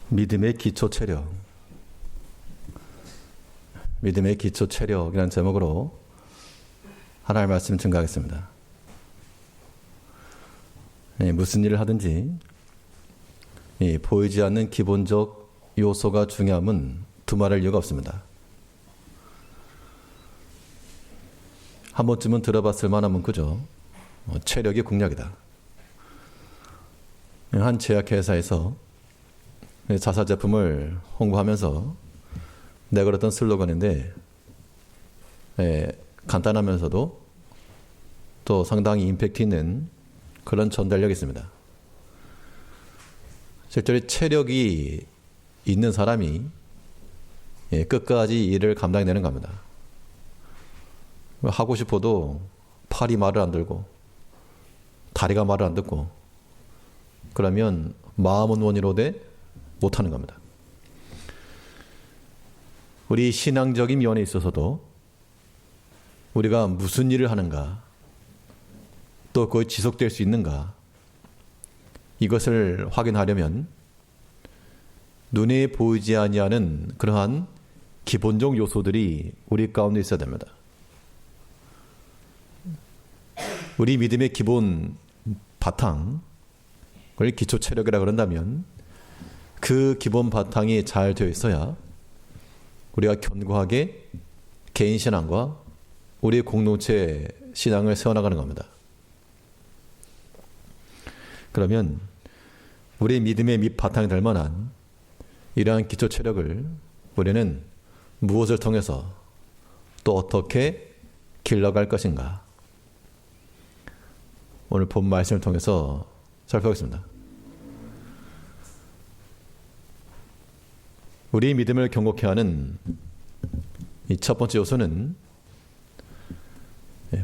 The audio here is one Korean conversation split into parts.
믿음의 기초 체력. 믿음의 기초 체력이라는 제목으로 하나님의 말씀 증거하겠습니다. 무슨 일을 하든지 보이지 않는 기본적 요소가 중요함은 두말할 이유가 없습니다. 한 번쯤은 들어봤을 만한 문구죠. 체력이 국력이다. 한 제약회사에서 자사 제품을 홍보하면서 내걸었던 슬로건인데, 간단하면서도 또 상당히 임팩트 있는 그런 전달력이 있습니다. 실제로 체력이 있는 사람이 끝까지 일을 감당해내는 겁니다. 하고 싶어도 팔이 말을 안 들고 다리가 말을 안 듣고 그러면 마음은 원이로되 못하는 겁니다. 우리 신앙적인 면에 있어서도 우리가 무슨 일을 하는가, 또 그것이 지속될 수 있는가, 이것을 확인하려면 눈에 보이지 아니하는 그러한 기본적 요소들이 우리 가운데 있어야 됩니다. 우리 믿음의 기본 바탕, 그걸 기초 체력이라 그런다면 그 기본 바탕이 잘 되어 있어야 우리가 견고하게 개인 신앙과 우리의 공동체 신앙을 세워나가는 겁니다. 그러면 우리의 믿음의 밑바탕이 될 만한 이러한 기초 체력을 우리는 무엇을 통해서 또 어떻게 길러갈 것인가, 오늘 본 말씀을 통해서 살펴보겠습니다. 우리 믿음을 경고케 하는 이 첫 번째 요소는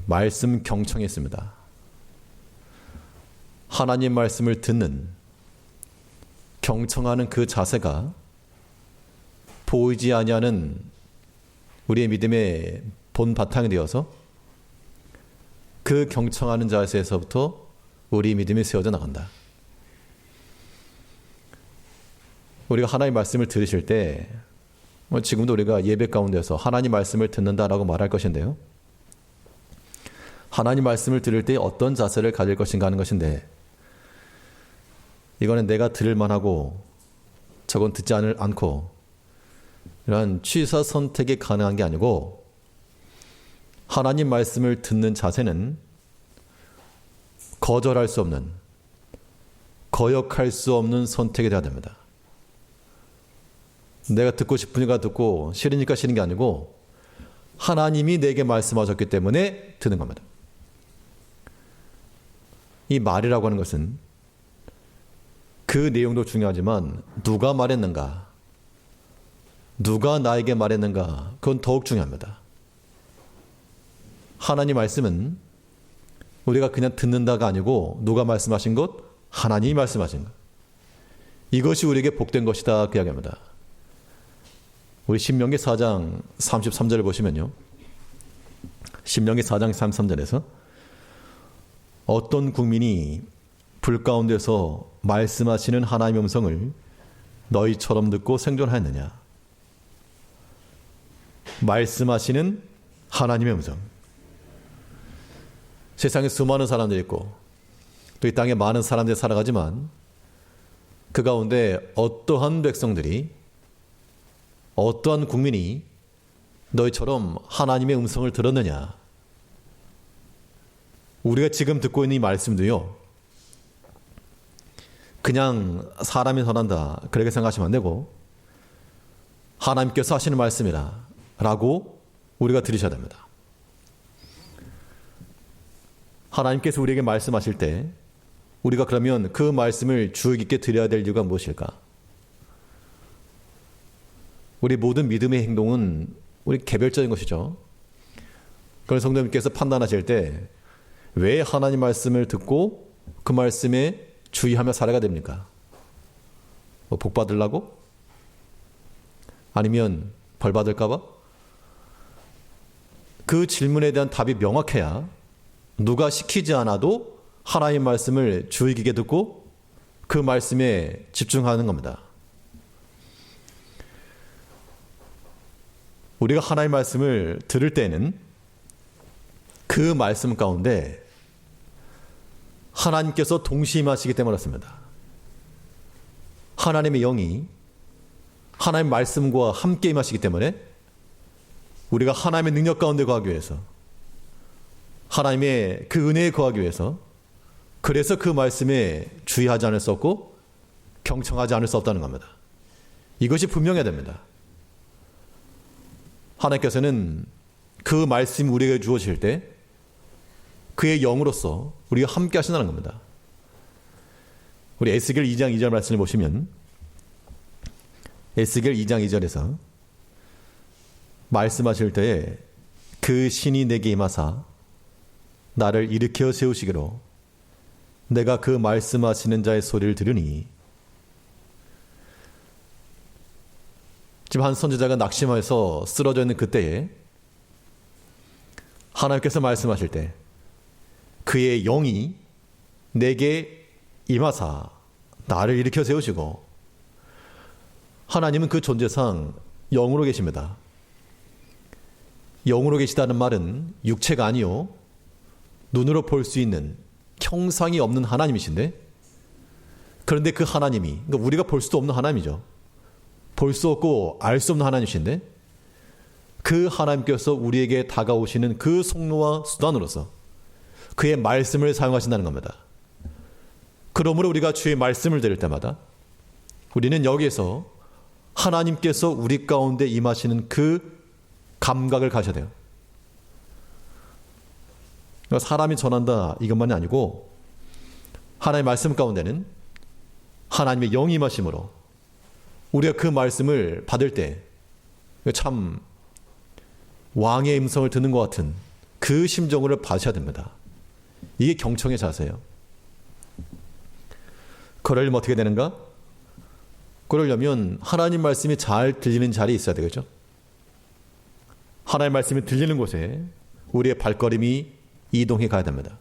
말씀 경청이 있습니다. 하나님 말씀을 듣는, 경청하는 그 자세가 보이지 아니하는 우리의 믿음의 본 바탕이 되어서 그 경청하는 자세에서부터 우리 믿음이 세워져 나간다. 우리가 하나님 말씀을 들으실 때, 지금도 우리가 예배 가운데서 하나님 말씀을 듣는다라고 말할 것인데요, 하나님 말씀을 들을 때 어떤 자세를 가질 것인가 하는 것인데, 이거는 내가 들을 만하고 저건 듣지 않고 이런 취사 선택이 가능한 게 아니고, 하나님 말씀을 듣는 자세는 거절할 수 없는, 거역할 수 없는 선택이 되어야 됩니다. 내가 듣고 싶으니까 듣고 싫으니까 싫은 게 아니고 하나님이 내게 말씀하셨기 때문에 듣는 겁니다. 이 말이라고 하는 것은 그 내용도 중요하지만 누가 말했는가, 누가 나에게 말했는가, 그건 더욱 중요합니다. 하나님 말씀은 우리가 그냥 듣는다가 아니고 누가 말씀하신 것? 하나님이 말씀하신 것. 이것이 우리에게 복된 것이다, 그 이야기입니다. 우리 신명기 4장 33절을 보시면요, 신명기 4장 33절에서 어떤 국민이 불 가운데서 말씀하시는 하나님의 음성을 너희처럼 듣고 생존하였느냐. 말씀하시는 하나님의 음성. 세상에 수많은 사람들이 있고 또 이 땅에 많은 사람들이 살아가지만 그 가운데 어떠한 백성들이, 어떠한 국민이 너희처럼 하나님의 음성을 들었느냐. 우리가 지금 듣고 있는 이 말씀도요, 그냥 사람이 전한다 그렇게 생각하시면 안 되고 하나님께서 하시는 말씀이라 라고 우리가 들으셔야 됩니다. 하나님께서 우리에게 말씀하실 때 우리가 그러면 그 말씀을 주의 깊게 들어야 될 이유가 무엇일까? 우리 모든 믿음의 행동은 우리 개별적인 것이죠. 그런 성도님께서 판단하실 때 왜 하나님 말씀을 듣고 그 말씀에 주의하며 살아가 됩니까? 복 받으려고? 아니면 벌 받을까 봐? 그 질문에 대한 답이 명확해야 누가 시키지 않아도 하나님 말씀을 주의 깊게 듣고 그 말씀에 집중하는 겁니다. 우리가 하나님의 말씀을 들을 때는 그 말씀 가운데 하나님께서 동시에 임하시기 때문에 그렇습니다. 하나님의 영이 하나님의 말씀과 함께 임하시기 때문에 우리가 하나님의 능력 가운데 거하기 위해서, 하나님의 그 은혜에 거하기 위해서, 그래서 그 말씀에 주의하지 않을 수 없고 경청하지 않을 수 없다는 겁니다. 이것이 분명해야 됩니다. 하나님께서는 그 말씀이 우리에게 주어질 때 그의 영으로서 우리가 함께 하신다는 겁니다. 우리 에스겔 2장 2절 말씀을 보시면 에스겔 2장 2절에서 말씀하실 때에 그 신이 내게 임하사 나를 일으켜 세우시기로 내가 그 말씀하시는 자의 소리를 들으니. 지금 한 선지자가 낙심해서 쓰러져 있는 그때에 하나님께서 말씀하실 때 그의 영이 내게 임하사 나를 일으켜 세우시고, 하나님은 그 존재상 영으로 계십니다. 영으로 계시다는 말은 육체가 아니요 눈으로 볼 수 있는 형상이 없는 하나님이신데, 그런데 그 하나님이, 그러니까 우리가 볼 수도 없는 하나님이죠. 볼 수 없고 알 수 없는 하나님이신데 그 하나님께서 우리에게 다가오시는 그 통로와 수단으로서 그의 말씀을 사용하신다는 겁니다. 그러므로 우리가 주의 말씀을 들을 때마다 우리는 여기에서 하나님께서 우리 가운데 임하시는 그 감각을 가져야 돼요. 사람이 전한다 이것만이 아니고 하나님의 말씀 가운데는 하나님의 영이 임하심으로 우리가 그 말씀을 받을 때 참 왕의 음성을 듣는 것 같은 그 심정을 받으셔야 됩니다. 이게 경청의 자세예요. 그러려면 어떻게 되는가? 그러려면 하나님 말씀이 잘 들리는 자리에 있어야 되겠죠. 하나님 말씀이 들리는 곳에 우리의 발걸음이 이동해 가야 됩니다.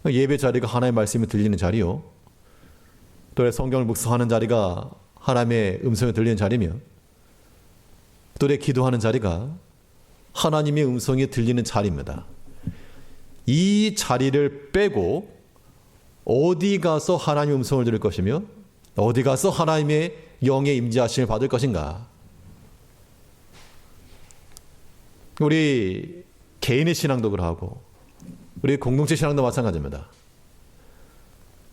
예배 자리가 하나님의 말씀이 들리는 자리요, 또 성경을 묵상하는 자리가 하나님의 음성이 들리는 자리며, 또 기도하는 자리가 하나님의 음성이 들리는 자리입니다. 이 자리를 빼고 어디 가서 하나님의 음성을 들을 것이며 어디 가서 하나님의 영의 임재하심을 받을 것인가? 우리 개인의 신앙도 그러하고 우리 공동체 신앙도 마찬가지입니다.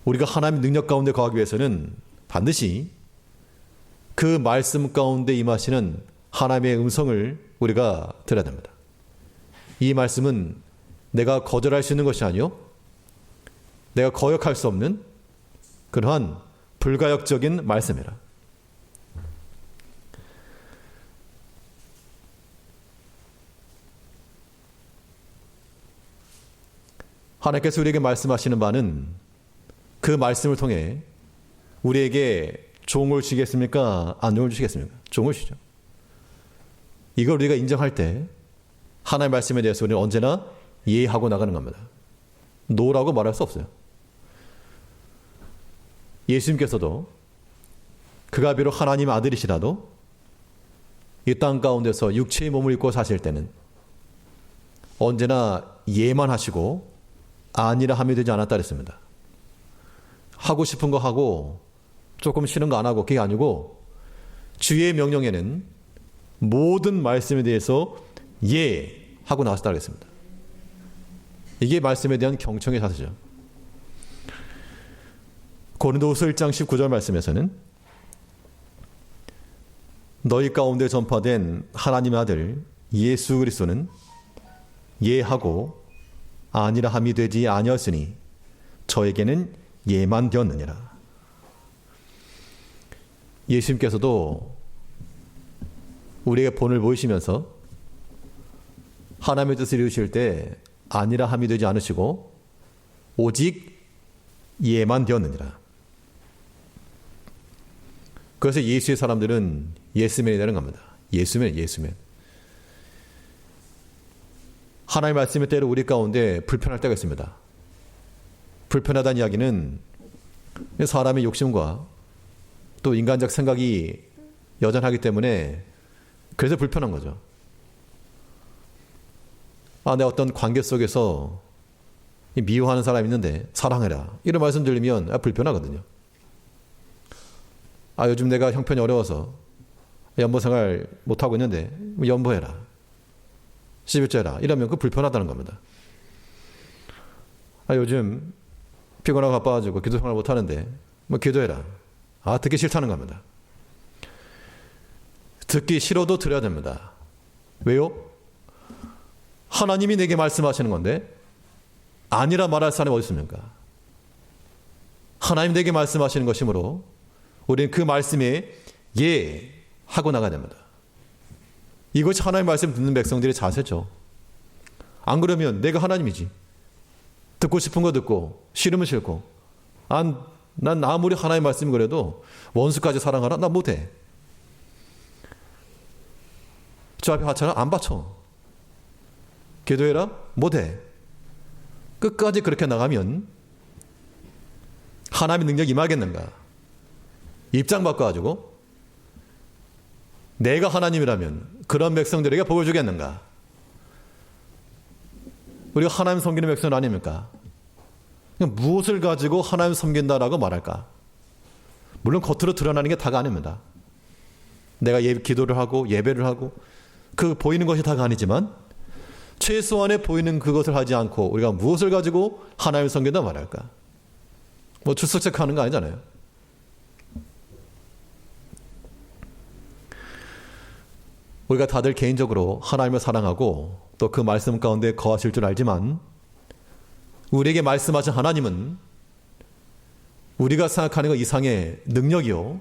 우리가 하나님의 능력 가운데 거하기 위해서는 반드시 그 말씀 가운데 임하시는 하나님의 음성을 우리가 들어야 됩니다. 이 말씀은 내가 거절할 수 있는 것이 아니요 내가 거역할 수 없는 그러한 불가역적인 말씀이라. 하나님께서 우리에게 말씀하시는 바는 그 말씀을 통해 우리에게 종을 주시겠습니까? 안 종을 주시겠습니까? 종을 주시죠. 이걸 우리가 인정할 때 하나님의 말씀에 대해서 우리는 언제나 이해하고 나가는 겁니다. 노라고 말할 수 없어요. 예수님께서도 그가 비록 하나님의 아들이시라도 이 땅 가운데서 육체의 몸을 입고 사실 때는 언제나 예만 하시고 아니라 함이 되지 않았다 그랬습니다. 하고 싶은 거 하고 조금 싫은 거 안 하고 그게 아니고 주의 명령에는 모든 말씀에 대해서 예 하고 나왔다 그랬습니다. 이게 말씀에 대한 경청의 자세죠. 고린도후서 1장 19절 말씀에서는 너희 가운데 전파된 하나님의 아들 예수 그리스도는 예하고 아니라 함이 되지 아니었으니 저에게는 예만 되었느니라. 예수님께서도 우리에게 본을 보이시면서 하나님의 뜻을 이루실 때 아니라 함이 되지 않으시고 오직 예만 되었느니라. 그래서 예수의 사람들은 예스맨이라는 겁니다. 예수맨. 하나님의 말씀에 때로 우리 가운데 불편할 때가 있습니다. 불편하다는 이야기는 사람의 욕심과 또 인간적 생각이 여전하기 때문에 그래서 불편한 거죠. 내 어떤 관계 속에서 미워하는 사람이 있는데 사랑해라, 이런 말씀 들리면 불편하거든요. 요즘 내가 형편이 어려워서 연보 생활 못하고 있는데 연보해라, 11조 해라, 이러면 그 불편하다는 겁니다. 요즘 피곤하고 바빠가지고 기도 생활 못하는데 기도해라, 듣기 싫다는 겁니다. 듣기 싫어도 들어야 됩니다. 왜요? 하나님이 내게 말씀하시는 건데 아니라 말할 사람이 어디 있습니까? 하나님 내게 말씀하시는 것이므로 우리는 그 말씀에 예 하고 나가야 됩니다. 이것이 하나님의 말씀 듣는 백성들의 자세죠. 안 그러면 내가 하나님이지, 듣고 싶은 거 듣고 싫으면 싫고, 난 아무리 하나님의 말씀이 그래도 원수까지 사랑하라? 난 못해. 저 앞에 하찮아? 안 받쳐. 기도해라? 못해. 끝까지 그렇게 나가면 하나님의 능력이 임하겠는가? 입장 바꿔가지고 내가 하나님이라면 그런 백성들에게 복을 주겠는가? 우리가 하나님 섬기는 백성은 아닙니까? 무엇을 가지고 하나님 섬긴다라고 말할까? 물론 겉으로 드러나는 게 다가 아닙니다. 내가 기도를 하고 예배를 하고 그 보이는 것이 다가 아니지만 최소한에 보이는 그것을 하지 않고 우리가 무엇을 가지고 하나님을 섬긴다 말할까? 출석 체크하는 거 아니잖아요. 우리가 다들 개인적으로 하나님을 사랑하고 또 그 말씀 가운데 거하실 줄 알지만 우리에게 말씀하신 하나님은 우리가 생각하는 것 이상의 능력이요,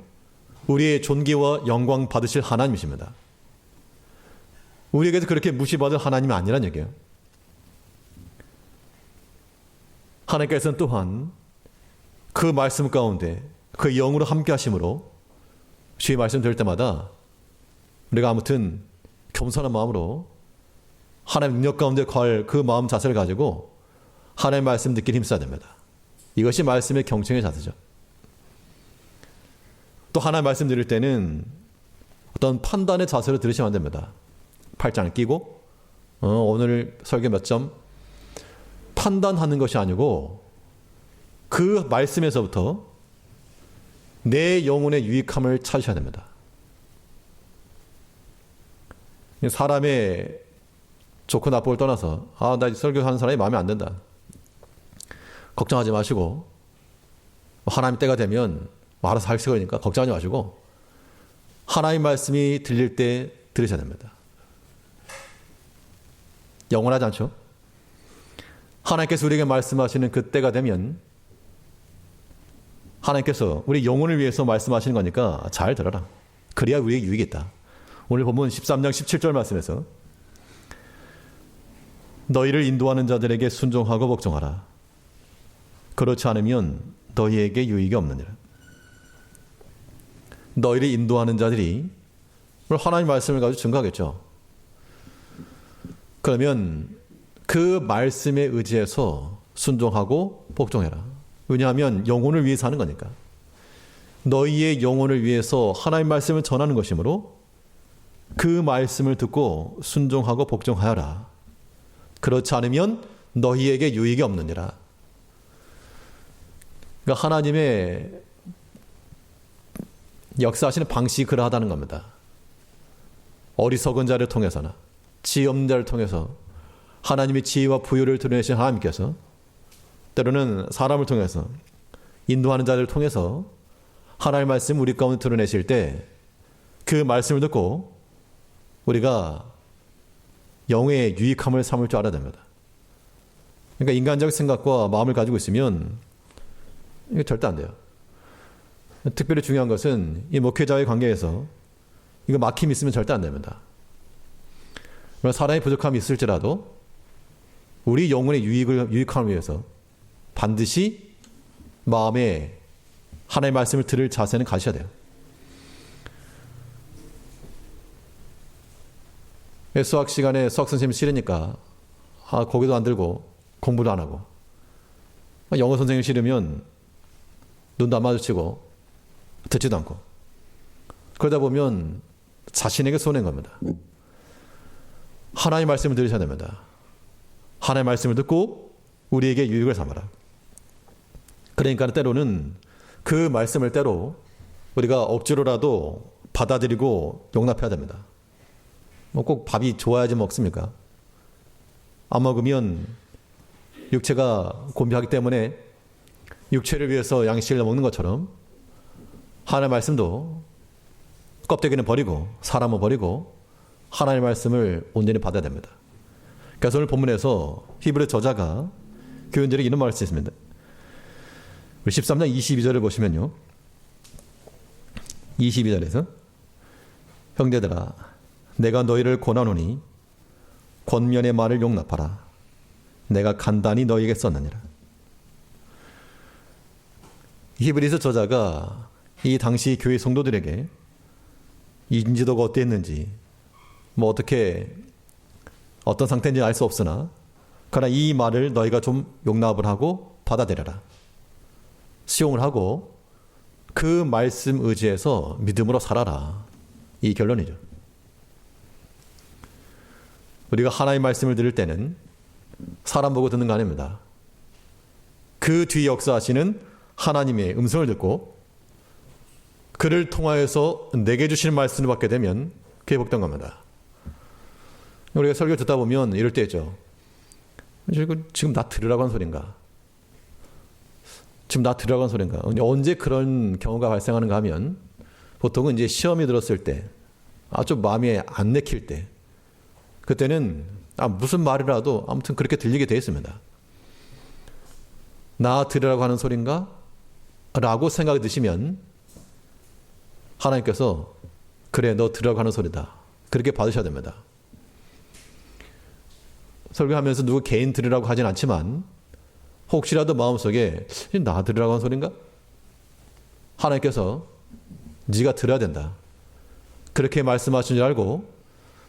우리의 존귀와 영광 받으실 하나님이십니다. 우리에게도 그렇게 무시받을 하나님이 아니란 얘기예요. 하나님께서는 또한 그 말씀 가운데 그 영으로 함께 하심으로 주의 말씀 들을 때마다 우리가 아무튼 겸손한 마음으로 하나님의 능력 가운데 거할 그 마음 자세를 가지고 하나님의 말씀 듣기를 힘써야 됩니다. 이것이 말씀의 경청의 자세죠. 또 하나님의 말씀 들을 때는 어떤 판단의 자세로 들으시면 안 됩니다. 팔짱을 끼고 오늘 설교 몇 점 판단하는 것이 아니고 그 말씀에서부터 내 영혼의 유익함을 찾으셔야 됩니다. 사람의 좋고 나쁨을 떠나서 나 설교하는 사람이 마음에 안 든다, 걱정하지 마시고, 하나님 때가 되면 알아서 할 거니까 걱정하지 마시고 하나님 말씀이 들릴 때 들으셔야 됩니다. 영원하지 않죠? 하나님께서 우리에게 말씀하시는 그 때가 되면 하나님께서 우리 영혼을 위해서 말씀하시는 거니까 잘 들어라. 그래야 우리에게 유익이 있다. 오늘 본문 13장 17절 말씀에서 너희를 인도하는 자들에게 순종하고 복종하라. 그렇지 않으면 너희에게 유익이 없느니라. 너희를 인도하는 자들이 하나님 말씀을 가지고 증거하겠죠. 그러면 그 말씀에 의지해서 순종하고 복종해라. 왜냐하면 영혼을 위해서 하는 거니까. 너희의 영혼을 위해서 하나님 말씀을 전하는 것이므로 그 말씀을 듣고 순종하고 복종하여라. 그렇지 않으면 너희에게 유익이 없느니라. 그러니까 하나님의 역사하시는 방식이 그러하다는 겁니다. 어리석은 자를 통해서나 지혜 없는 자를 통해서 하나님의 지혜와 부유를 드러내신 하나님께서 때로는 사람을 통해서 인도하는 자를 통해서 하나님의 말씀 우리 가운데 드러내실 때 그 말씀을 듣고 우리가 영의 유익함을 삼을 줄 알아야 됩니다. 그러니까 인간적 생각과 마음을 가지고 있으면 이게 절대 안 돼요. 특별히 중요한 것은 이 목회자의 관계에서 이거 막힘이 있으면 절대 안 됩니다. 사람의 부족함이 있을지라도 우리 영혼의 유익함을 위해서 반드시 마음에 하나님의 말씀을 들을 자세는 가셔야 돼요. 수학 시간에 수학 선생님이 싫으니까 고개도 안 들고 공부도 안 하고, 영어 선생님이 싫으면 눈도 안 마주치고 듣지도 않고, 그러다 보면 자신에게 손해인 겁니다. 하나님의 말씀을 들으셔야 됩니다. 하나님의 말씀을 듣고 우리에게 유익을 삼아라. 그러니까 때로는 그 말씀을 때로 우리가 억지로라도 받아들이고 용납해야 됩니다. 뭐 꼭 밥이 좋아야지 먹습니까? 안 먹으면 육체가 곤비하기 때문에 육체를 위해서 양식을 먹는 것처럼 하나님의 말씀도 껍데기는 버리고 사람은 버리고 하나님의 말씀을 온전히 받아야 됩니다. 그래서 오늘 본문에서 히브리 저자가 교인들에게 이런 말을 쓰셨습니다. 13장 22절을 보시면요. 22절에서 형제들아 내가 너희를 권하노니 권면의 말을 용납하라. 내가 간단히 너희에게 썼느니라. 히브리서 저자가 이 당시 교회 성도들에게 인지도가 어땠는지 뭐 어떻게 어떤 상태인지 알 수 없으나 그러나 이 말을 너희가 좀 용납을 하고 받아들여라. 수용을 하고 그 말씀 의지에서 믿음으로 살아라. 이 결론이죠. 우리가 하나님의 말씀을 들을 때는 사람 보고 듣는 거 아닙니다. 그 뒤에 역사하시는 하나님의 음성을 듣고 그를 통하여서 내게 주시는 말씀을 받게 되면 그게 복된 겁니다. 우리가 설교 듣다 보면 이럴 때 있죠. 지금 나 들으라고 하는 소린가? 지금 나 들으라고 하는 소린가? 언제 그런 경우가 발생하는가 하면 보통은 이제 시험이 들었을 때, 아주 마음에 안 내킬 때, 그때는 무슨 말이라도 아무튼 그렇게 들리게 되어 있습니다. 나 들으라고 하는 소린가? 라고 생각이 드시면 하나님께서 그래 너 들으라고 하는 소리다. 그렇게 받으셔야 됩니다. 설교하면서 누구 개인 들으라고 하진 않지만 혹시라도 마음속에 나 들으라고 하는 소린가? 하나님께서 네가 들어야 된다. 그렇게 말씀하신 줄 알고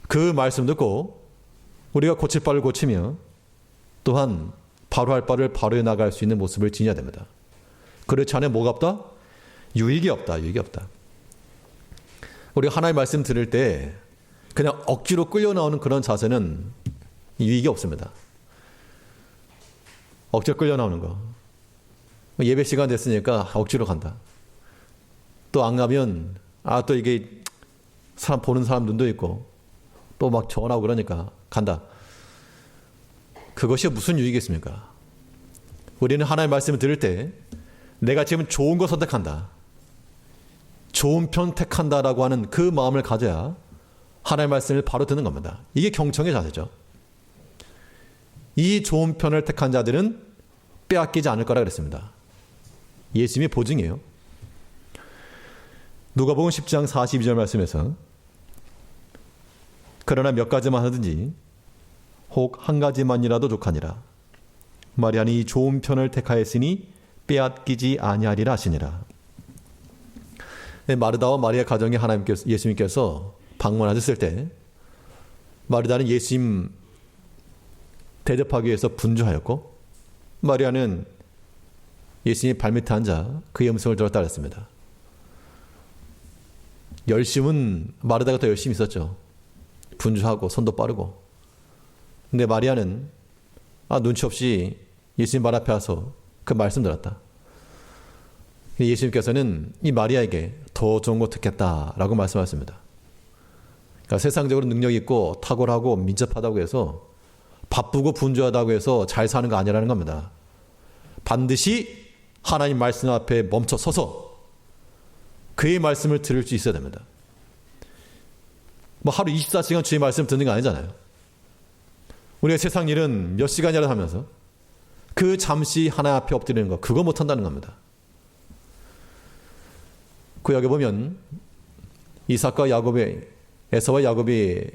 그 말씀 듣고 우리가 고칠 바를 고치며 또한 바로 할 바를 바로 해나갈 수 있는 모습을 지녀야 됩니다. 그렇지 않으면 뭐가 없다? 유익이 없다. 유익이 없다. 우리가 하나님의 말씀 들을 때 그냥 억지로 끌려 나오는 그런 자세는 유익이 없습니다. 억지로 끌려 나오는 거. 예배 시간 됐으니까 억지로 간다. 또 안 가면 또 이게 사람 보는 사람 눈도 있고 또 막 전화하고 그러니까 간다. 그것이 무슨 유익이겠습니까? 우리는 하나님의 말씀을 들을 때 내가 지금 좋은 거 선택한다. 좋은 편 택한다라고 하는 그 마음을 가져야 하나님의 말씀을 바로 듣는 겁니다. 이게 경청의 자세죠. 이 좋은 편을 택한 자들은 빼앗기지 않을 거라 그랬습니다. 예수님의 보증이에요. 누가복음 10장 42절 말씀에서 그러나 몇 가지만 하든지 혹 한 가지만이라도 족하니라. 마리아는 이 좋은 편을 택하였으니 빼앗기지 아니하리라 하시니라. 마르다와 마리아 가정에 예수님께서 방문하셨을 때 마르다는 예수님 대접하기 위해서 분주하였고 마리아는 예수님 발밑에 앉아 그의 음성을 들었다 그랬습니다. 열심은 마르다가 더 열심히 있었죠. 분주하고 손도 빠르고. 근데 마리아는 눈치 없이 예수님 발 앞에 와서 그 말씀 들었다. 예수님께서는 이 마리아에게 더 좋은 거 택했다라고 말씀하셨습니다. 그러니까 세상적으로 능력 있고 탁월하고 민첩하다고 해서 바쁘고 분주하다고 해서 잘 사는 거 아니라는 겁니다. 반드시 하나님 말씀 앞에 멈춰 서서 그의 말씀을 들을 수 있어야 됩니다. 뭐 하루 24시간 주의 말씀 듣는 거 아니잖아요. 우리가 세상 일은 몇 시간이라도 하면서 그 잠시 하나님 앞에 엎드리는 거 그거 못한다는 겁니다. 구약에 보면 이삭과 야곱의 에서와 야곱의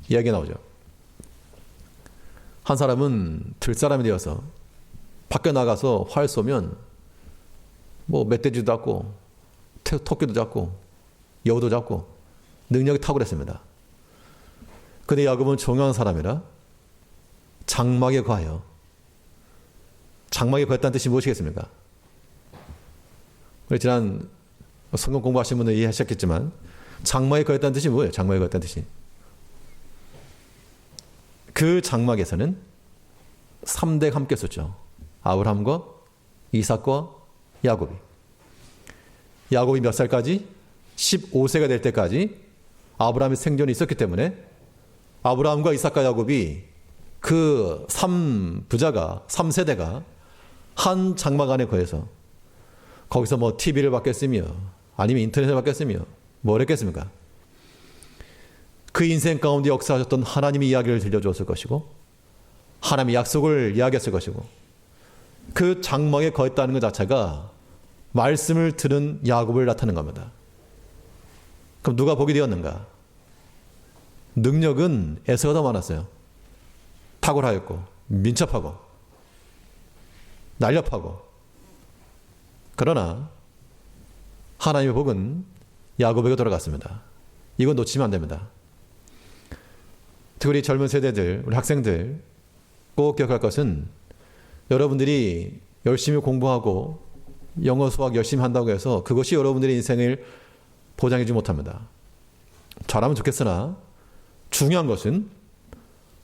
이야기가 나오죠. 한 사람은 들사람이 되어서 밖에 나가서 활 쏘면 뭐 멧돼지도 잡고 토끼도 잡고 여우도 잡고 능력이 탁월했습니다. 근데 야곱은 종영한 사람이라 장막에 거하여. 장막에 거했다는 뜻이 무엇이겠습니까? 우리 지난 성경 공부하신 분들 이해하셨겠지만 장막에 거했다는 뜻이 뭐예요? 장막에 거했다는 뜻이. 그 장막에서는 3대가 함께 있었죠. 아브라함과 이삭과 야곱이. 야곱이 몇 살까지? 15세가 될 때까지 아브라함의 생존이 있었기 때문에 아브라함과 이삭과 야곱이 그 3부자가, 3세대가 한 장막 안에 거해서 거기서 뭐 TV를 받겠으며 아니면 인터넷을 받겠으며 뭘 했겠습니까? 그 인생 가운데 역사하셨던 하나님의 이야기를 들려주었을 것이고 하나님의 약속을 이야기했을 것이고 그 장막에 거했다는 것 자체가 말씀을 들은 야곱을 나타내는 겁니다. 그럼 누가 복이 되었는가? 능력은 에서가 더 많았어요. 탁월하였고 민첩하고 날렵하고. 그러나 하나님의 복은 야곱에게 돌아갔습니다. 이건 놓치면 안 됩니다. 특히 우리 젊은 세대들, 우리 학생들 꼭 기억할 것은 여러분들이 열심히 공부하고 영어 수학 열심히 한다고 해서 그것이 여러분들의 인생을 보장해 주지 못합니다. 잘하면 좋겠으나 중요한 것은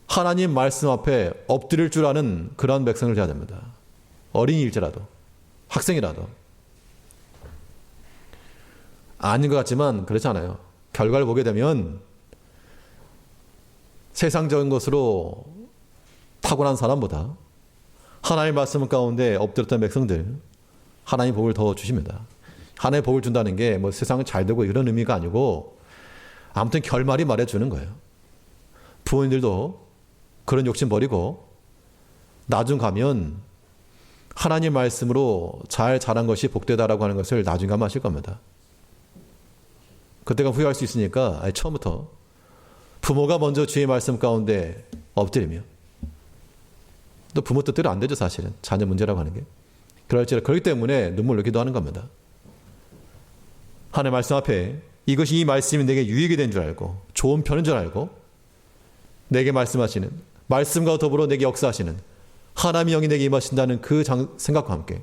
하나님 말씀 앞에 엎드릴 줄 아는 그러한 백성을 돼야 됩니다. 어린이일지라도 학생이라도. 아닌 것 같지만 그렇지 않아요. 결과를 보게 되면 세상적인 것으로 탁월한 사람보다 하나님의 말씀 가운데 엎드렸던 백성들 하나님 복을 더 주십니다. 하나님의 복을 준다는 게 뭐 세상은 잘 되고 이런 의미가 아니고 아무튼 결말이 말해주는 거예요. 부모님들도 그런 욕심 버리고 나중 가면 하나님 말씀으로 잘 자란 것이 복되다라고 하는 것을 나중에 가면 아실 겁니다. 그때가 후회할 수 있으니까 처음부터 부모가 먼저 주의 말씀 가운데 엎드리며 또 부모 뜻대로 안 되죠. 사실은 자녀 문제라고 하는 게. 그렇기 때문에 눈물을 기도하는 겁니다. 하나님의 말씀 앞에 이것이 이 말씀이 내게 유익이 된 줄 알고 좋은 편인 줄 알고 내게 말씀하시는 말씀과 더불어 내게 역사하시는 하나님의 영이 내게 임하신다는 그 생각과 함께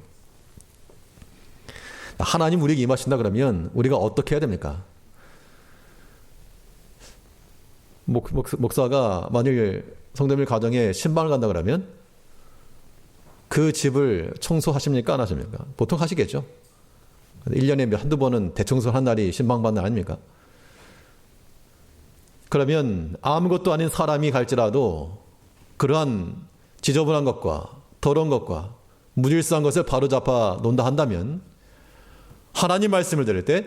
하나님 우리에게 임하신다 그러면 우리가 어떻게 해야 됩니까? 목사가 만일 성도님 가정에 신방을 간다 그러면 그 집을 청소하십니까? 안 하십니까? 보통 하시겠죠. 1년에 한두 번은 대청소를 한 날이 신방받는 날 아닙니까? 그러면 아무것도 아닌 사람이 갈지라도 그러한 지저분한 것과 더러운 것과 무질서한 것을 바로잡아 놓는다 한다면 하나님 말씀을 들을 때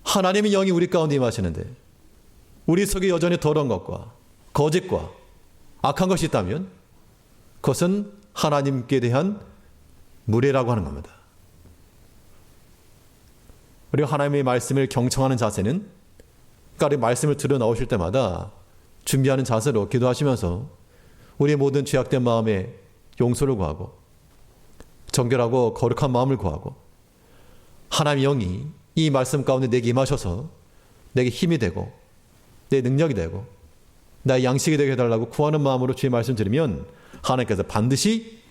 하나님의 영이 우리 가운데 임하시는데 우리 속에 여전히 더러운 것과 거짓과 악한 것이 있다면 그것은 하나님께 대한 무례라고 하는 겁니다. 우리가 하나님의 말씀을 경청하는 자세는 그러니까 말씀을 들어 나오실 때마다 준비하는 자세로 기도하시면서 우리의 모든 죄악된 마음에 용서를 구하고 정결하고 거룩한 마음을 구하고 하나님의 영이 이 말씀 가운데 내게 임하셔서 내게 힘이 되고 내 능력이 되고 나의 양식이 되게 해달라고 구하는 마음으로 주의 말씀 들으면 하나님께서 반드시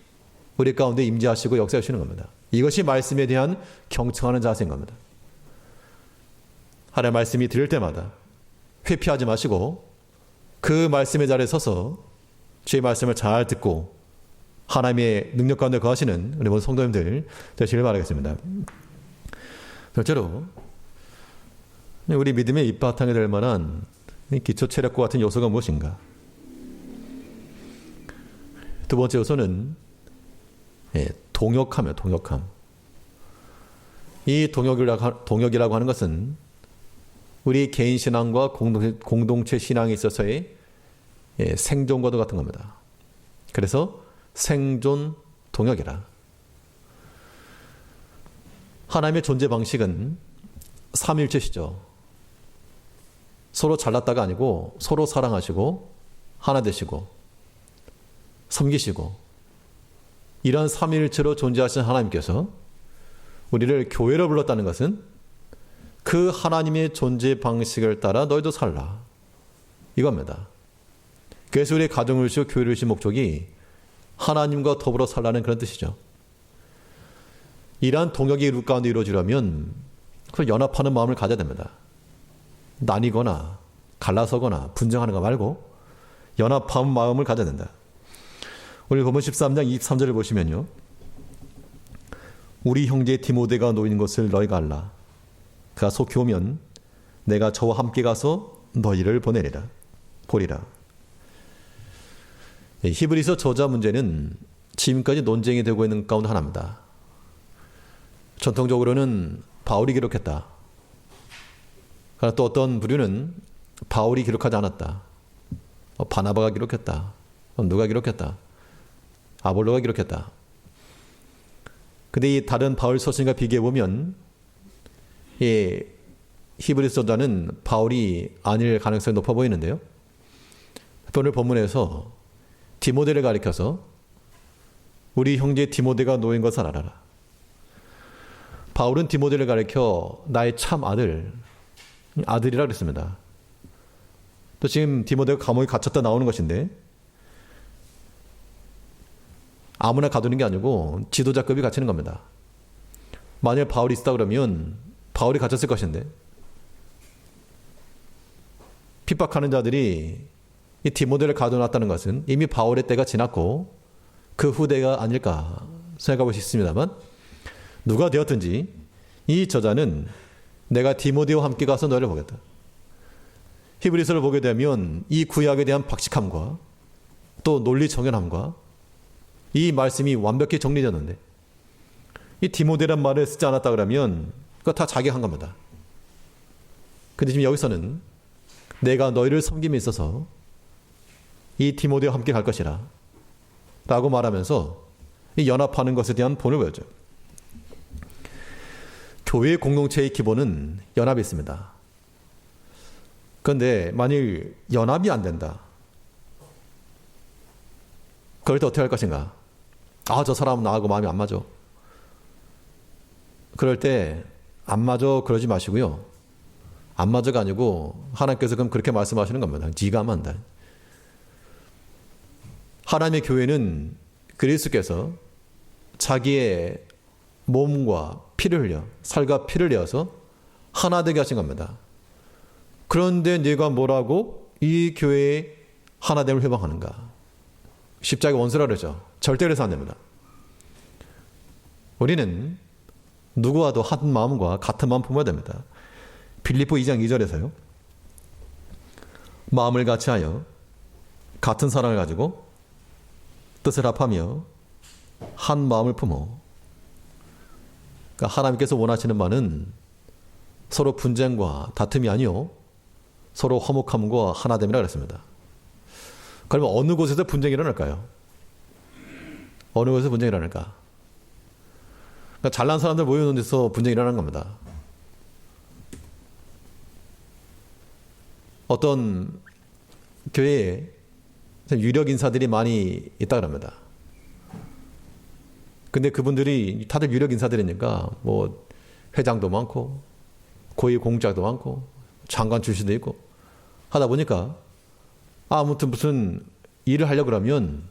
우리 가운데 임재하시고 역사하시는 겁니다. 이것이 말씀에 대한 경청하는 자세인 겁니다. 하나님의 말씀이 들을 때마다 회피하지 마시고 그 말씀의 자리에 서서 주의 말씀을 잘 듣고 하나님의 능력 가운데 거하시는 우리 모든 성도님들 되시길 바라겠습니다. 둘째로 우리 믿음의 밑바탕이 될 만한 기초 체력과 같은 요소가 무엇인가? 두 번째 요소는 동역함이에요. 동역함. 이 동역이라고 하는 것은 우리 개인 신앙과 공동체 신앙에 있어서의 생존과도 같은 겁니다. 그래서 생존 동역이라. 하나님의 존재 방식은 삼일체시죠. 서로 잘났다가 아니고 서로 사랑하시고 하나 되시고 섬기시고 이런 삼일체로 존재하신 하나님께서 우리를 교회로 불렀다는 것은 그 하나님의 존재 방식을 따라 너희도 살라 이겁니다. 그래서 우리 가정을 주시고 교회를 주신 목적이 하나님과 더불어 살라는 그런 뜻이죠. 이러한 동역이 가운데 이루어지려면 그 연합하는 마음을 가져야 됩니다. 나뉘거나 갈라서거나 분쟁하는 거 말고 연합한 마음을 가져야 된다. 오늘 본문 13장 23절을 보시면요. 우리 형제 디모데가 놓인 것을 너희가 알라. 그가 속히 오면 내가 저와 함께 가서 너희를 보리라. 히브리서 저자 문제는 지금까지 논쟁이 되고 있는 가운데 하나입니다. 전통적으로는 바울이 기록했다. 그러나 또 어떤 부류는 바울이 기록하지 않았다. 바나바가 기록했다. 누가 기록했다. 아볼로가 기록했다. 근데 이 다른 바울 서신과 비교해 보면 이 히브리서 저자는 바울이 아닐 가능성이 높아 보이는데요. 오늘 본문에서 디모데를 가리켜서 우리 형제 디모데가 놓인 것을 알아라. 바울은 디모데를 가리켜 나의 참 아들이라 그랬습니다. 또 지금 디모데가 감옥에 갇혔다 나오는 것인데 아무나 가두는 게 아니고 지도자급이 갇히는 겁니다. 만일 바울이 있었다 그러면 바울이 갇혔을 것인데 핍박하는 자들이 이 디모데를 가둬놨다는 것은 이미 바울의 때가 지났고 그 후대가 아닐까 생각해볼 수 있습니다만 누가 되었든지 이 저자는 내가 디모데와 함께 가서 너를 보겠다. 히브리서를 보게 되면 이 구약에 대한 박식함과 또 논리 정연함과 이 말씀이 완벽히 정리되었는데 이 디모데란 말을 쓰지 않았다 그러면 그거 다 자기 한 겁니다. 근데 지금 여기서는 내가 너희를 섬김에 있어서 이 디모데와 함께 갈 것이라 라고 말하면서 이 연합하는 것에 대한 본을 보여줘요. 교회 공동체의 기본은 연합이 있습니다. 그런데 만일 연합이 안 된다. 그럴 때 어떻게 할 것인가? 저 사람은 나하고 마음이 안 맞아. 그럴 때 안 맞아 그러지 마시고요. 안 맞아가 아니고 하나님께서 그럼 그렇게 말씀하시는 겁니다. 네가 하면 한다. 하나님의 교회는 그리스도께서 자기의 몸과 피를 흘려 살과 피를 내어서 하나 되게 하신 겁니다. 그런데 네가 뭐라고 이 교회의 하나됨을 회방하는가? 십자가 원수라 그러죠. 절대 그래서 안 됩니다. 우리는 누구와도 한 마음과 같은 마음 품어야 됩니다. 빌립보 2장 2절에서요. 마음을 같이 하여 같은 사랑을 가지고 뜻을 합하며 한 마음을 품어. 그러니까 하나님께서 원하시는 바는 서로 분쟁과 다툼이 아니요 서로 화목함과 하나됨이라 그랬습니다. 그러면 어느 곳에서 분쟁이 일어날까요? 어느 곳에서 분쟁이 일어날까? 그러니까 잘난 사람들 모여있는 데서 분쟁이 일어나는 겁니다. 어떤 교회에 유력 인사들이 많이 있다 그럽니다. 근데 그분들이 다들 유력 인사들이니까 뭐 회장도 많고 고위 공직자도 많고 장관 출신도 있고 하다 보니까 아무튼 무슨 일을 하려고 그러면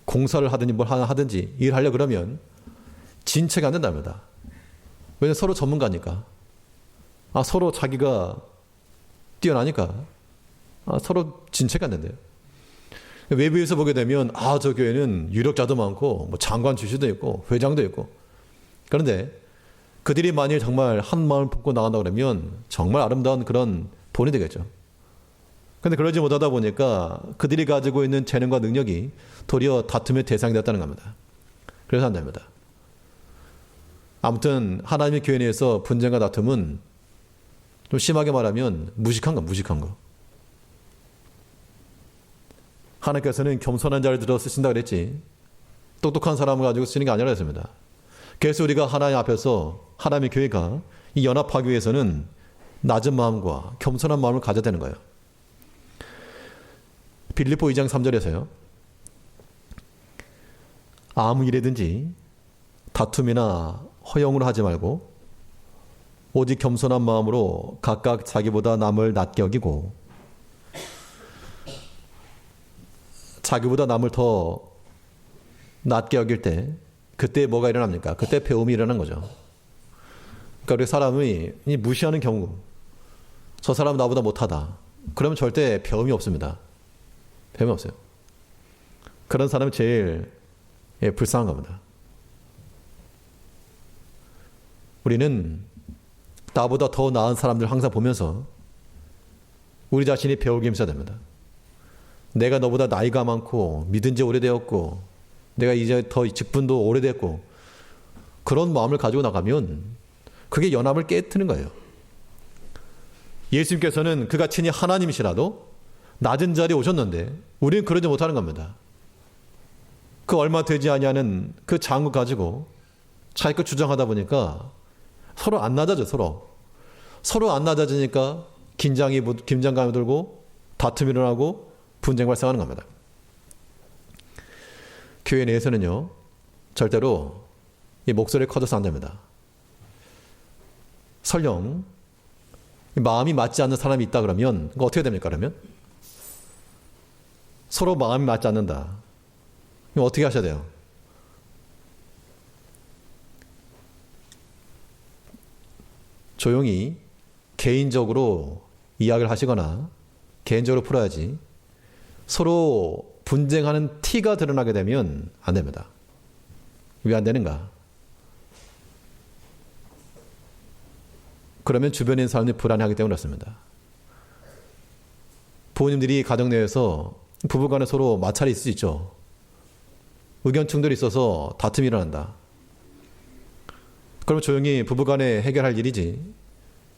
공사를 하든지 뭘 하든지 일을 하려고 그러면 진척이 안 된답니다. 왜냐하면 서로 전문가니까. 서로 자기가 뛰어나니까 서로 진척이 안 된대요. 외부에서 보게 되면 저 교회는 유력자도 많고 뭐 장관 출신도 있고 회장도 있고 그런데 그들이 만일 정말 한 마음을 품고 나간다 그러면 정말 아름다운 그런 본이 되겠죠. 그런데 그러지 못하다 보니까 그들이 가지고 있는 재능과 능력이 도리어 다툼의 대상이 되었다는 겁니다. 그래서 안 됩니다. 아무튼 하나님의 교회 내에서 분쟁과 다툼은 좀 심하게 말하면 무식한 거. 하나님께서는 겸손한 자를 들어 쓰신다 그랬지 똑똑한 사람을 가지고 쓰는 게 아니라 했습니다. 그래서 우리가 하나님 앞에서 하나님의 교회가 이 연합하기 위해서는 낮은 마음과 겸손한 마음을 가져야 되는 거예요. 빌립보 2장 3절에서요. 아무 일이든지 다툼이나 허영으로 하지 말고 오직 겸손한 마음으로 각각 자기보다 남을 낮게 여기고 자기보다 남을 더 낮게 여길 때 그때 뭐가 일어납니까? 그때 배움이 일어나는 거죠. 그러니까 우리 사람이 무시하는 경우 저 사람은 나보다 못하다. 그러면 절대 배움이 없습니다. 배움이 없어요. 그런 사람이 제일 불쌍한 겁니다. 우리는 나보다 더 나은 사람들 항상 보면서 우리 자신이 배우기 힘써야 됩니다. 내가 너보다 나이가 많고 믿은 지 오래되었고 내가 이제 더 직분도 오래됐고 그런 마음을 가지고 나가면 그게 연합을 깨트는 거예요. 예수님께서는 그가 친히 하나님이시라도 낮은 자리에 오셨는데 우리는 그러지 못하는 겁니다. 그 얼마 되지 아니하는 그 장구 가지고 자기 것 주장하다 보니까 서로 안 낮아져. 서로 안 낮아지니까 긴장감이 들고 다툼이 일어나고 분쟁 발생하는 겁니다. 교회 내에서는요 절대로 이 목소리를 커져서 안 됩니다. 설령 마음이 맞지 않는 사람이 있다 그러면 어떻게 됩니까? 그러면 서로 마음이 맞지 않는다. 그럼 어떻게 하셔야 돼요? 조용히 개인적으로 이야기를 하시거나 개인적으로 풀어야지 서로 분쟁하는 티가 드러나게 되면 안 됩니다. 왜 안 되는가? 그러면 주변에 있는 사람들이 불안해하기 때문에 그렇습니다. 부모님들이 가정 내에서 부부간에 서로 마찰이 있을 수 있죠. 의견 충돌이 있어서 다툼이 일어난다. 그럼 조용히 부부간에 해결할 일이지.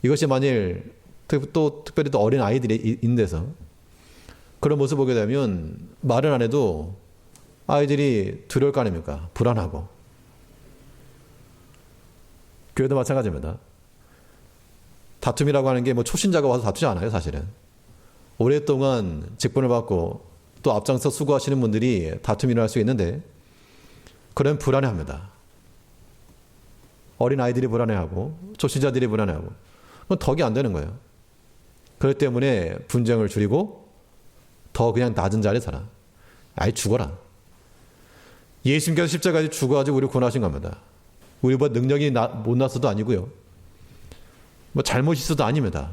이것이 만일 또 특별히 또 어린 아이들이 있는 데서 그런 모습을 보게 되면 말은 안 해도 아이들이 두려울 거 아닙니까? 불안하고. 교회도 마찬가지입니다. 다툼이라고 하는 게 뭐 초신자가 와서 다투지 않아요, 사실은. 오랫동안 직분을 받고 또 앞장서 수고하시는 분들이 다툼이 일어날 수 있는데 그러면 불안해합니다. 어린 아이들이 불안해하고 초신자들이 불안해하고 그건 덕이 안 되는 거예요. 그렇기 때문에 분쟁을 줄이고 더 그냥 낮은 자리에 살아. 아예 죽어라. 예수님께서 십자가에 죽어가지고 우리를 구원하신 겁니다. 우리보다 능력이 못나서도 아니고요. 뭐 잘못이 있어도 아닙니다.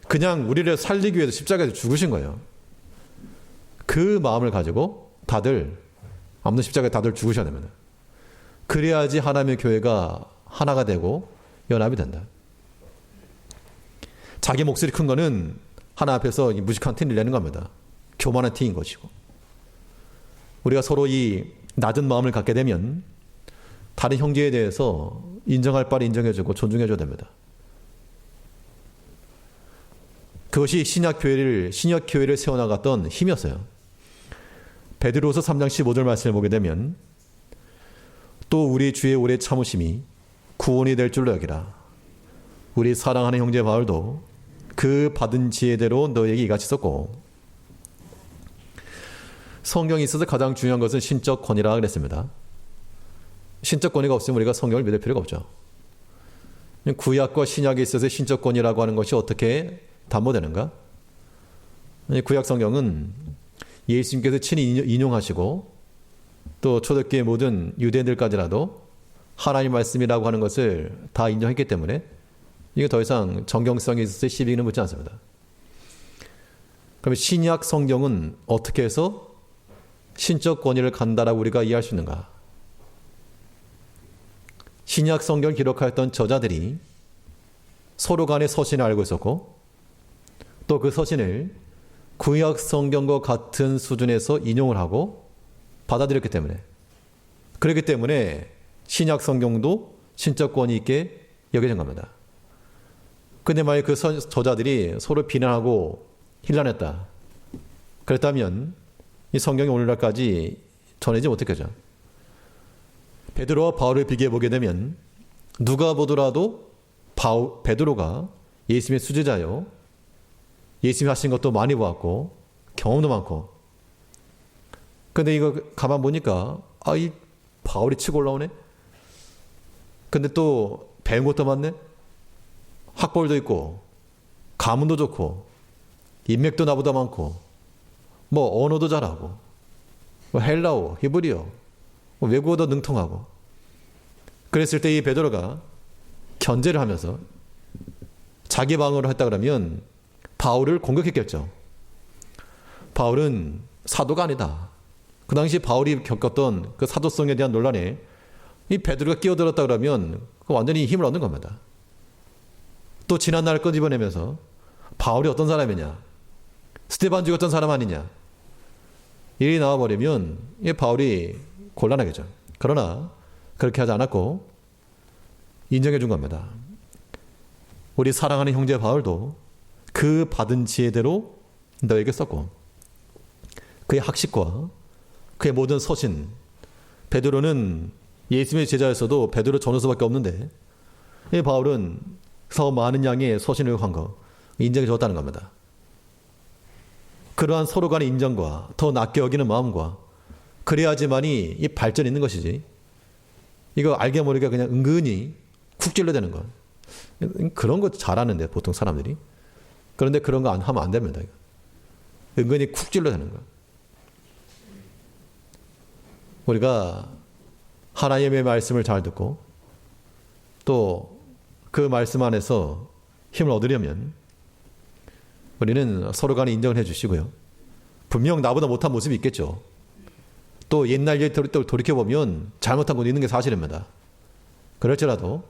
그냥 우리를 살리기 위해서 십자가에서 죽으신 거예요. 그 마음을 가지고 다들 아무튼 십자가에 다들 죽으셔야 됩니다. 그래야지 하나님의 교회가 하나가 되고 연합이 된다. 자기 목소리 큰 거는 하나 앞에서 무식한 티를 내는 겁니다. 교만한 티인 것이고. 우리가 서로 이 낮은 마음을 갖게 되면 다른 형제에 대해서 인정할 바를 인정해주고 존중해줘야 됩니다. 그것이 신약 교회를 세워나갔던 힘이었어요. 베드로서 3장 15절 말씀을 보게 되면 또 우리 주의 오래 참으심이 구원이 될 줄로 여기라. 우리 사랑하는 형제 바울도 그 받은 지혜대로 너에게 이같이 썼고, 성경에 있어서 가장 중요한 것은 신적 권위라 그랬습니다. 신적 권위가 없으면 우리가 성경을 믿을 필요가 없죠. 구약과 신약에 있어서 신적 권위라고 하는 것이 어떻게 담보되는가? 구약 성경은 예수님께서 친히 인용하시고 또 초대교회 모든 유대인들까지라도 하나님 말씀이라고 하는 것을 다 인정했기 때문에 이게 더 이상 정경성에 있어서 시비는 묻지 않습니다. 그러면 신약 성경은 어떻게 해서 신적 권위를 간다라고 우리가 이해할 수 있는가? 신약 성경을 기록하였던 저자들이 서로 간의 서신을 알고 있었고 또 그 서신을 구약 성경과 같은 수준에서 인용을 하고 받아들였기 때문에, 그렇기 때문에 신약 성경도 신적 권위 있게 여겨진 겁니다. 그런데 만약 그 저자들이 서로 비난하고 힐난했다. 그랬다면 이 성경이 오늘날까지 전해지지 못했겠죠. 베드로와 바울을 비교해 보게 되면 누가 보더라도 베드로가 예수님의 수제자요. 예수님이 하신 것도 많이 보았고 경험도 많고. 근데 이거 가만 보니까 이 바울이 치고 올라오네. 근데 또 배운 것도 많네. 학벌도 있고 가문도 좋고 인맥도 나보다 많고 뭐 언어도 잘하고 뭐 헬라어, 히브리어, 뭐 외국어도 능통하고. 그랬을 때 이 베드로가 견제를 하면서 자기 방어를 했다 그러면 바울을 공격했겠죠. 바울은 사도가 아니다. 그 당시 바울이 겪었던 그 사도성에 대한 논란에 이 베드로가 끼어들었다 그러면 완전히 힘을 얻는 겁니다. 또 지난날 끄집어내면서 바울이 어떤 사람이냐, 스데반 죽었던 사람 아니냐, 일이 나와버리면 이 바울이 곤란하겠죠. 그러나 그렇게 하지 않았고 인정해 준 겁니다. 우리 사랑하는 형제 바울도 그 받은 지혜대로 너에게 썼고, 그의 학식과 그의 모든 서신, 베드로는 예수님의 제자였어도 베드로 전후서밖에 없는데 이 바울은 더 많은 양의 서신을 한 거 인정해 줬다는 겁니다. 그러한 서로 간의 인정과 더 낮게 여기는 마음과 그래야지만이 이 발전이 있는 것이지, 이거 알게 모르게 그냥 은근히 쿡 찔러대는 거, 그런 거 잘하는데 보통 사람들이. 그런데 그런 거 하면 안 됩니다. 은근히 쿡 찔러대는 거. 우리가 하나님의 말씀을 잘 듣고 또 그 말씀 안에서 힘을 얻으려면 우리는 서로 간에 인정을 해 주시고요. 분명 나보다 못한 모습이 있겠죠. 또 옛날 일 돌이켜보면 잘못한 건 있는 게 사실입니다. 그럴지라도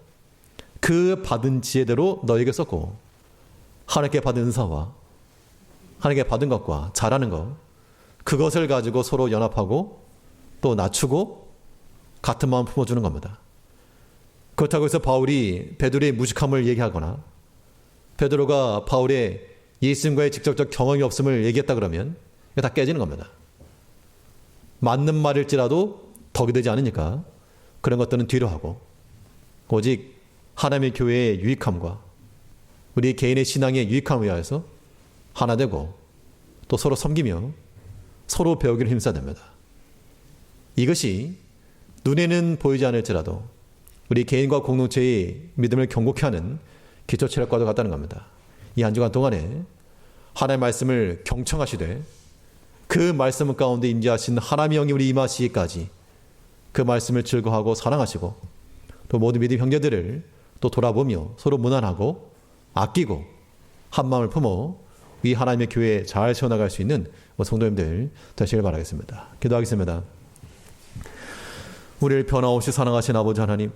그 받은 지혜대로 너에게 썼고, 하나님께 받은 은사와 하나님께 받은 것과 잘하는 것, 그것을 가지고 서로 연합하고 또 낮추고 같은 마음 품어주는 겁니다. 그렇다고 해서 바울이 베드로의 무식함을 얘기하거나 베드로가 바울의 예수님과의 직접적 경험이 없음을 얘기했다 그러면 이게 다 깨지는 겁니다. 맞는 말일지라도 덕이 되지 않으니까 그런 것들은 뒤로 하고, 오직 하나님의 교회의 유익함과 우리 개인의 신앙의 유익함을 위하여서 하나 되고 또 서로 섬기며 서로 배우기를 힘써야 됩니다. 이것이 눈에는 보이지 않을지라도 우리 개인과 공동체의 믿음을 견고케 하는 기초체력과도 같다는 겁니다. 이 한 주간 동안에 하나님의 말씀을 경청하시되 그 말씀 가운데 임재하신 하나님의 영이 우리 임하시기까지 그 말씀을 즐거워하고 사랑하시고 또 모든 믿음 형제들을 또 돌아보며 서로 무난하고 아끼고 한 마음을 품어 이 하나님의 교회에 잘 세워나갈 수 있는 성도님들 되시길 바라겠습니다. 기도하겠습니다. 우리를 변함없이 사랑하신 아버지 하나님,